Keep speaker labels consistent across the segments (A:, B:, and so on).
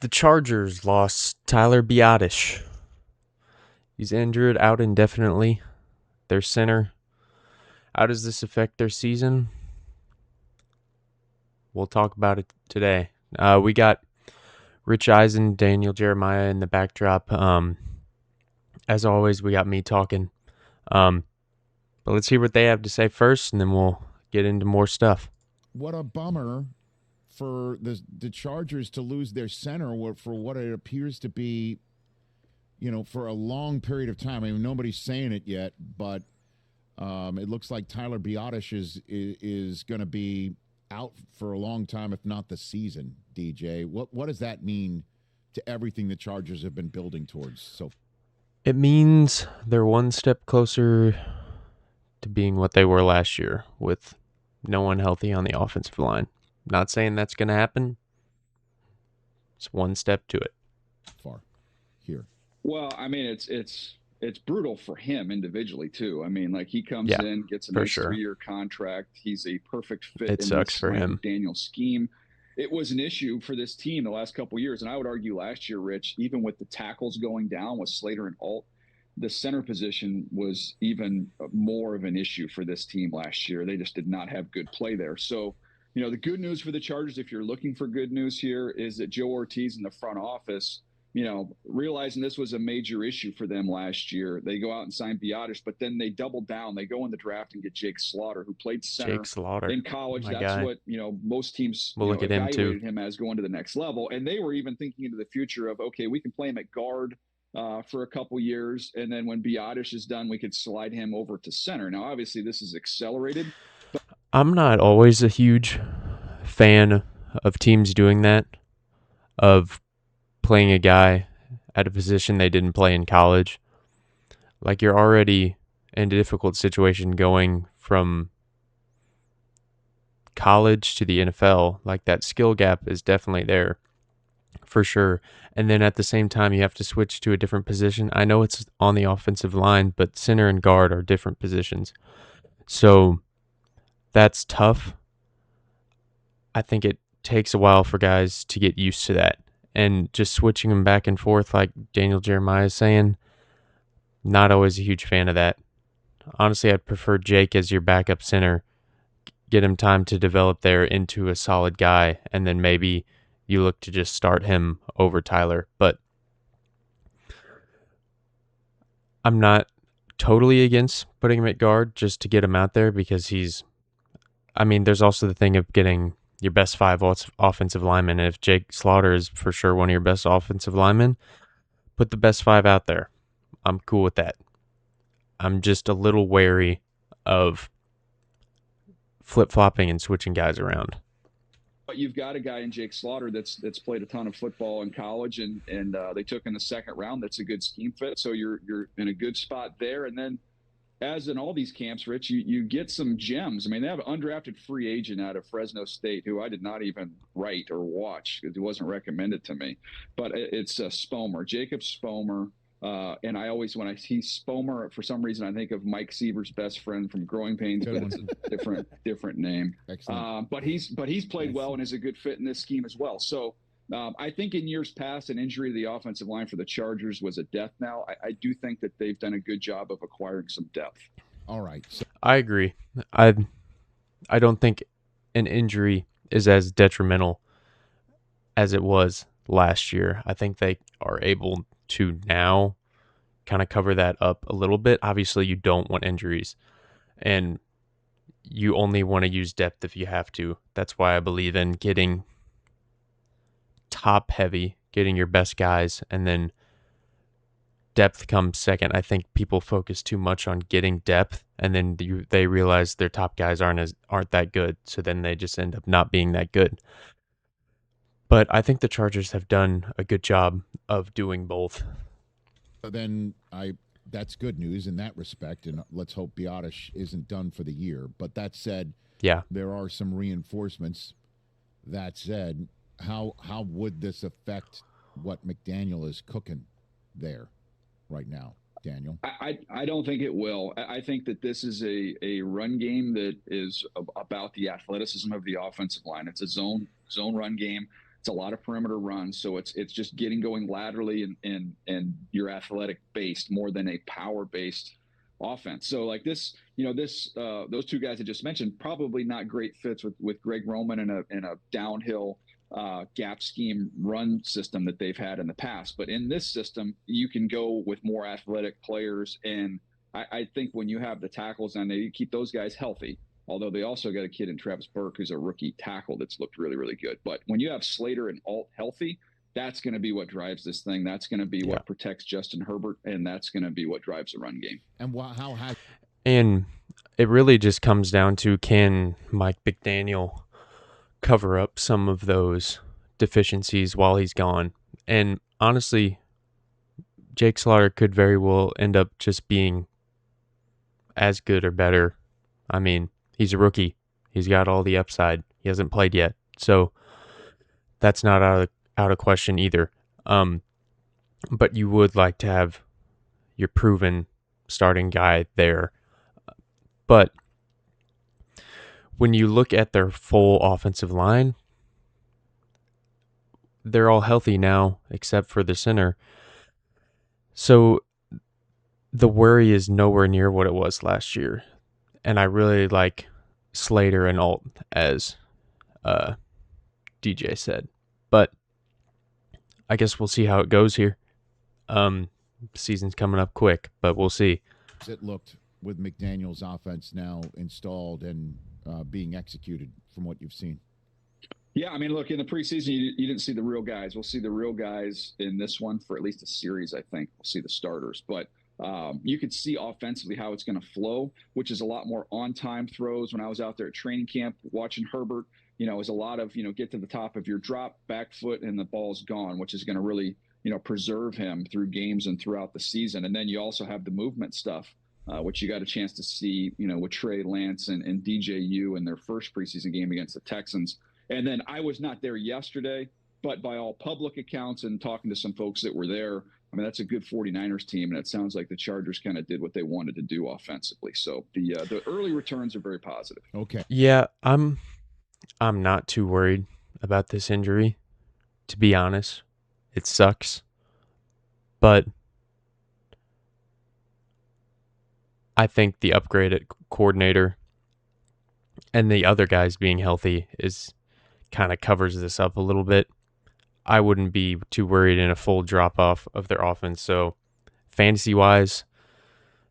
A: The Chargers lost Tyler Biadasz. He's injured, out indefinitely. Their center. How does this affect their season? We'll talk about it today. We got Rich Eisen, Daniel Jeremiah in the backdrop. As always, we got me talking. But let's hear what they have to say first, and then we'll get into more stuff.
B: What a bummer for the Chargers to lose their center for what it appears to be, for a long period of time. I mean, nobody's saying it yet, but it looks like Tyler Biadasz is going to be out for a long time, if not the season. DJ, what does that mean to everything the Chargers have been building towards? So
A: it means they're one step closer to being what they were last year, with no one healthy on the offensive line. Not saying that's going to happen. It's one step to it.
B: Far here.
C: Well, I mean, it's brutal for him individually too. I mean, like he comes in, gets a nice 3-year contract. He's a perfect fit
A: It
C: in
A: sucks
C: this
A: for him.
C: Daniel scheme. It was an issue for this team the last couple of years, and I would argue last year, Rich, even with the tackles going down with Slater and Alt, the center position was even more of an issue for this team last year. They just did not have good play there. So, the good news for the Chargers, if you're looking for good news here, is that Joe Ortiz in the front office, realizing this was a major issue for them last year, they go out and sign Biadasz, but then they double down. They go in the draft and get Jake Slaughter, who played center in college. That's what, most teams evaluated him as going to the next level. And they were even thinking into the future of, okay, we can play him at guard for a couple years. And then when Biadasz is done, we could slide him over to center. Now, obviously, this is accelerated.
A: I'm not always a huge fan of teams doing that, of playing a guy at a position they didn't play in college. Like, you're already in a difficult situation going from college to the NFL. Like, that skill gap is definitely there for sure. And then at the same time, you have to switch to a different position. I know it's on the offensive line, but center and guard are different positions. So that's tough. I think it takes a while for guys to get used to that. And just switching them back and forth, like Daniel Jeremiah is saying, not always a huge fan of that. Honestly, I'd prefer Jake as your backup center. Get him time to develop there into a solid guy, and then maybe you look to just start him over Tyler. But I'm not totally against putting him at guard just to get him out there, because there's also the thing of getting your best 5 offensive linemen. And if Jake Slaughter is for sure one of your best offensive linemen, put the best 5 out there. I'm cool with that. I'm just a little wary of flip-flopping and switching guys around.
C: But you've got a guy in Jake Slaughter that's played a ton of football in college, and they took in the second round. That's a good scheme fit. So you're in a good spot there. And then, as in all these camps, Rich, you get some gems. I mean, they have an undrafted free agent out of Fresno State who I did not even write or watch because he wasn't recommended to me. But it's Spomer, Jacob Spomer. And I always, when I see Spomer, for some reason, I think of Mike Seaver's best friend from Growing Pains, but it's a different name. But he's played well and is a good fit in this scheme as well. So I think in years past, an injury to the offensive line for the Chargers was a death knell. I do think that they've done a good job of acquiring some depth.
B: All right.
A: I agree. I don't think an injury is as detrimental as it was last year. I think they are able to now kind of cover that up a little bit. Obviously, you don't want injuries, and you only want to use depth if you have to. That's why I believe in getting top heavy, getting your best guys, and then depth comes second. I think people focus too much on getting depth, and then they realize their top guys aren't that good, so then they just end up not being that good. But I think the Chargers have done a good job of doing both.
B: Then that's good news in that respect, and let's hope Biadasz isn't done for the year. But that said, there are some reinforcements. That said, how would this affect what McDaniel is cooking there right now, Daniel?
C: I don't think it will. I think that this is a run game that is about the athleticism of the offensive line. It's a zone run game. It's a lot of perimeter runs, so it's just getting going laterally and you're athletic based more than a power based offense. So like this, those two guys I just mentioned, probably not great fits with Greg Roman in a downhill gap scheme run system that they've had in the past. But in this system, you can go with more athletic players. And I think when you have the tackles and they keep those guys healthy, although they also got a kid in Travis Burke who's a rookie tackle that's looked really, really good. But when you have Slater and Alt healthy, that's going to be what drives this thing. That's going to be what protects Justin Herbert, and that's going to be what drives the run game.
B: And how high?
A: And it really just comes down to, can Mike McDaniel cover up some of those deficiencies while he's gone? And honestly, Jake Slaughter could very well end up just being as good or better. I mean, he's a rookie. He's got all the upside. He hasn't played yet, so that's not out of question either. But you would like to have your proven starting guy there. But when you look at their full offensive line, they're all healthy now except for the center. So the worry is nowhere near what it was last year. And I really like Slater and Alt, as DJ said. But I guess we'll see how it goes here. Season's coming up quick, but we'll see.
B: It looked with McDaniel's offense now installed and being executed from what you've seen.
C: Yeah, I mean, look, in the preseason, you didn't see the real guys. We'll see the real guys in this one for at least a series, I think. We'll see the starters. But you could see offensively how it's going to flow, which is a lot more on-time throws. When I was out there at training camp watching Herbert, it was a lot of, get to the top of your drop, back foot, and the ball's gone, which is going to really, preserve him through games and throughout the season. And then you also have the movement stuff, which you got a chance to see, with Trey Lance and DJU in their first preseason game against the Texans. And then I was not there yesterday, but by all public accounts and talking to some folks that were there, I mean, that's a good 49ers team, and it sounds like the Chargers kind of did what they wanted to do offensively. So the early returns are very positive.
B: Okay.
A: Yeah, I'm not too worried about this injury, to be honest. It sucks, but I think the upgrade at coordinator and the other guys being healthy is kind of covers this up a little bit. I wouldn't be too worried in a full drop-off of their offense. So fantasy-wise,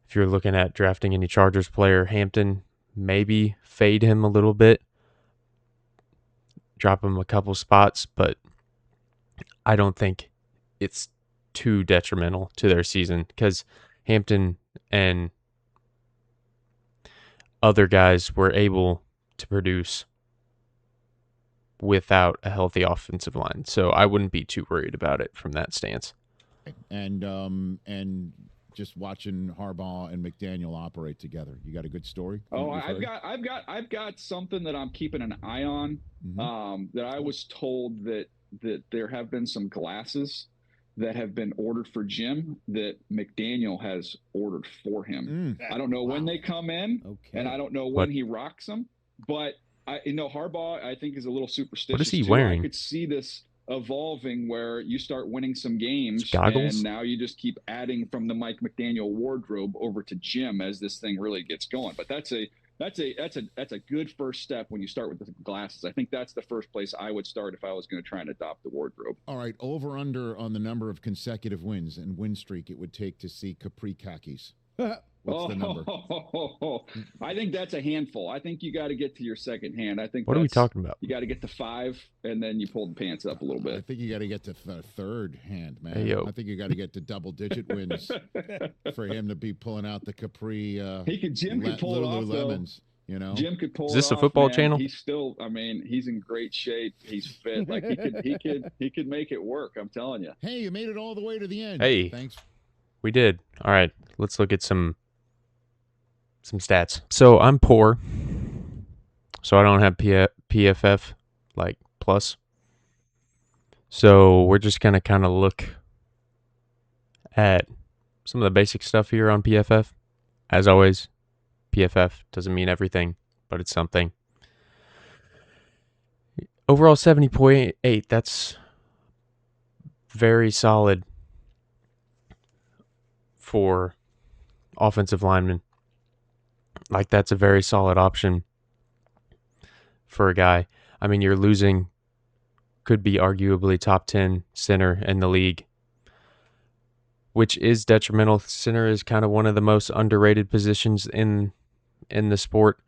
A: if you're looking at drafting any Chargers player, Hampton, maybe fade him a little bit, drop him a couple spots, but I don't think it's too detrimental to their season because Hampton and other guys were able to produce without a healthy offensive line. So I wouldn't be too worried about it from that stance.
B: And just watching Harbaugh and McDaniel operate together. You got a good story?
C: Oh, I've got something that I'm keeping an eye on. That I was told that there have been some glasses that have been ordered for Jim that McDaniel has ordered for him. I don't know when they come in, and I don't know when he rocks them, but Harbaugh, I think, is a little superstitious.
A: What is he
C: too.
A: wearing?
C: I could see this evolving where you start winning some games,
A: goggles?
C: And now you just keep adding from the Mike McDaniel wardrobe over to Jim as this thing really gets going. But that's a good first step when you start with the glasses. I think that's the first place I would start if I was going to try and adopt the wardrobe.
B: All right, over under on the number of consecutive wins and win streak it would take to see Capri khakis. What's the number?
C: I think that's a handful. I think you got to get to your second hand. I think.
A: What are we talking about?
C: You got to get to 5, and then you pull the pants up a little bit.
B: I think you got to get to third hand, man.
A: Hey,
B: I think you got to get to double-digit wins for him to be pulling out the Capri.
C: Jim could pull it off,
B: Lululemons.
C: Jim could pull.
A: Is this
C: it
A: a
C: off,
A: football
C: man.
A: channel?
C: He's still. I mean, he's in great shape. He's fit. Like he could make it work. I'm telling you.
B: Hey, you made it all the way to the end.
A: Hey,
B: thanks.
A: We did. All right, let's look at some stats. So I'm poor, so I don't have PFF like plus. So we're just gonna kind of look at some of the basic stuff here on PFF. As always, PFF doesn't mean everything, but it's something. overall 70.8. That's very solid for offensive linemen. Like, that's a very solid option for a guy. I mean, you're losing, could be arguably top 10 center in the league, which is detrimental. Center is kind of one of the most underrated positions in the sport.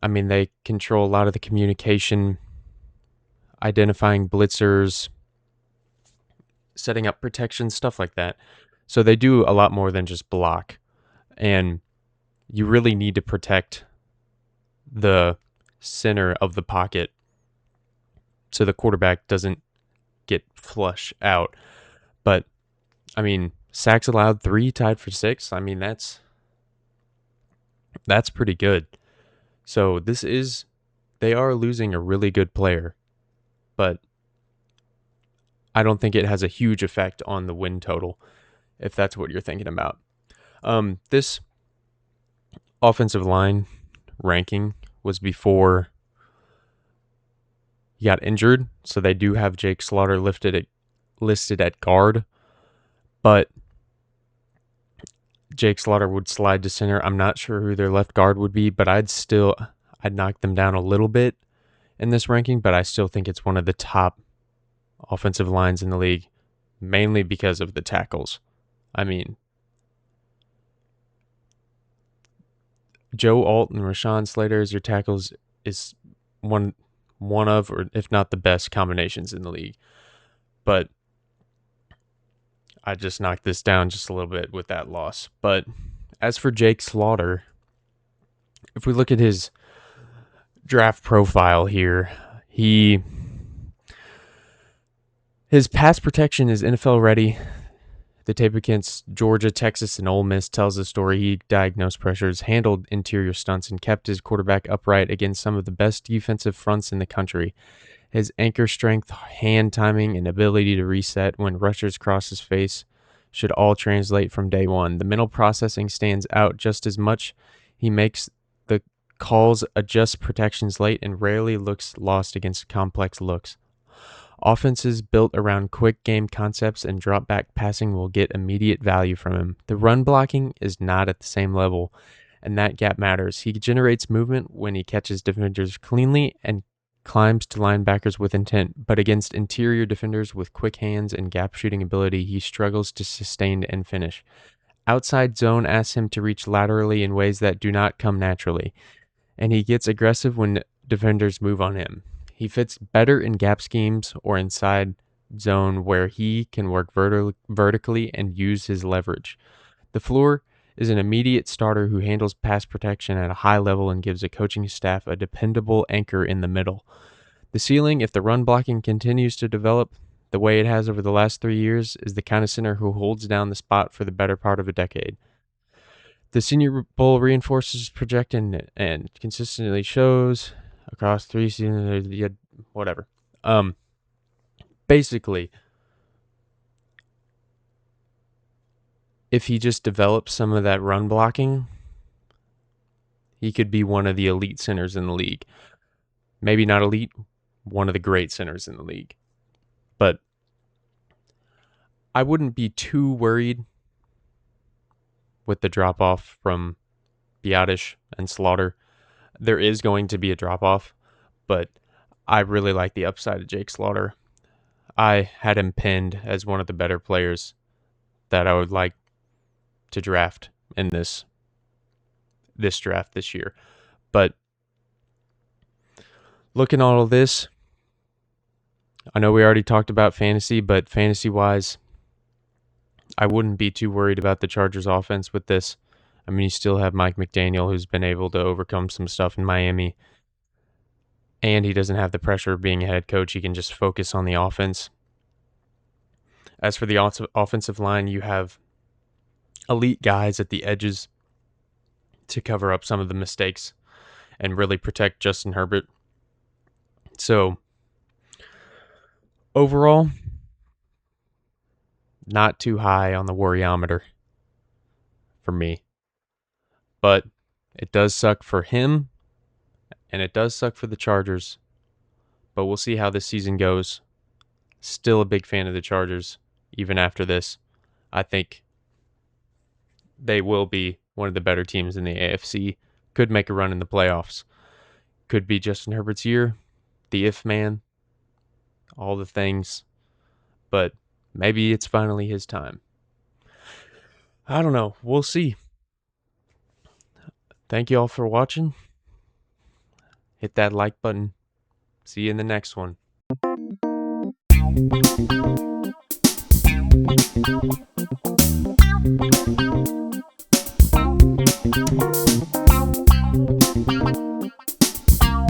A: I mean, they control a lot of the communication, identifying blitzers, setting up protection, stuff like that. So they do a lot more than just block. And you really need to protect the center of the pocket so the quarterback doesn't get flush out. But, I mean, sacks allowed 3, tied for 6. I mean, that's pretty good. So they are losing a really good player, but I don't think it has a huge effect on the win total, if that's what you're thinking about. This offensive line ranking was before he got injured, so they do have Jake Slaughter listed at guard, but Jake Slaughter would slide to center. I'm not sure who their left guard would be, but I'd knock them down a little bit in this ranking, but I still think it's one of the top offensive lines in the league, mainly because of the tackles. I mean, Joe Alt and Rashawn Slater as your tackles is one of, or if not the best combinations in the league. But I just knocked this down just a little bit with that loss. But as for Jake Slaughter, if we look at his draft profile here, his pass protection is NFL ready. The tape against Georgia, Texas, and Ole Miss tells the story. He diagnosed pressures, handled interior stunts, and kept his quarterback upright against some of the best defensive fronts in the country. His anchor strength, hand timing, and ability to reset when rushers cross his face should all translate from day one. The mental processing stands out just as much. He makes the calls, adjusts protections late, and rarely looks lost against complex looks. Offenses built around quick game concepts and drop back passing will get immediate value from him. The run blocking is not at the same level, and that gap matters. He generates movement when he catches defenders cleanly and climbs to linebackers with intent, but against interior defenders with quick hands and gap shooting ability, he struggles to sustain and finish. Outside zone asks him to reach laterally in ways that do not come naturally, and he gets aggressive when defenders move on him. He fits better in gap schemes or inside zone where he can work vertically and use his leverage. The floor is an immediate starter who handles pass protection at a high level and gives a coaching staff a dependable anchor in the middle. The ceiling, if the run blocking continues to develop the way it has over the last 3 years, is the kind of center who holds down the spot for the better part of a decade. The Senior Bowl reinforces projection and consistently shows across 3 seasons, whatever. Basically, if he just develops some of that run blocking, he could be one of the elite centers in the league. Maybe not elite, one of the great centers in the league. But I wouldn't be too worried with the drop-off from Biadasz and Slaughter. There is going to be a drop-off, but I really like the upside of Jake Slaughter. I had him pinned as one of the better players that I would like to draft in this draft this year. But looking at all of this, I know we already talked about fantasy, but fantasy-wise, I wouldn't be too worried about the Chargers offense with this. I mean, you still have Mike McDaniel, who's been able to overcome some stuff in Miami. And he doesn't have the pressure of being a head coach. He can just focus on the offense. As for the offensive line, you have elite guys at the edges to cover up some of the mistakes and really protect Justin Herbert. So, overall, not too high on the worryometer for me. But it does suck for him, and it does suck for the Chargers but we'll see how this season goes. Still a big fan of the Chargers, even after this. I think they will be one of the better teams in the AFC. Could make a run in the playoffs. Could be Justin Herbert's year, the if man, all the things. But maybe it's finally his time. I don't know. We'll see. Thank you all for watching. Hit that like button. See you in the next one.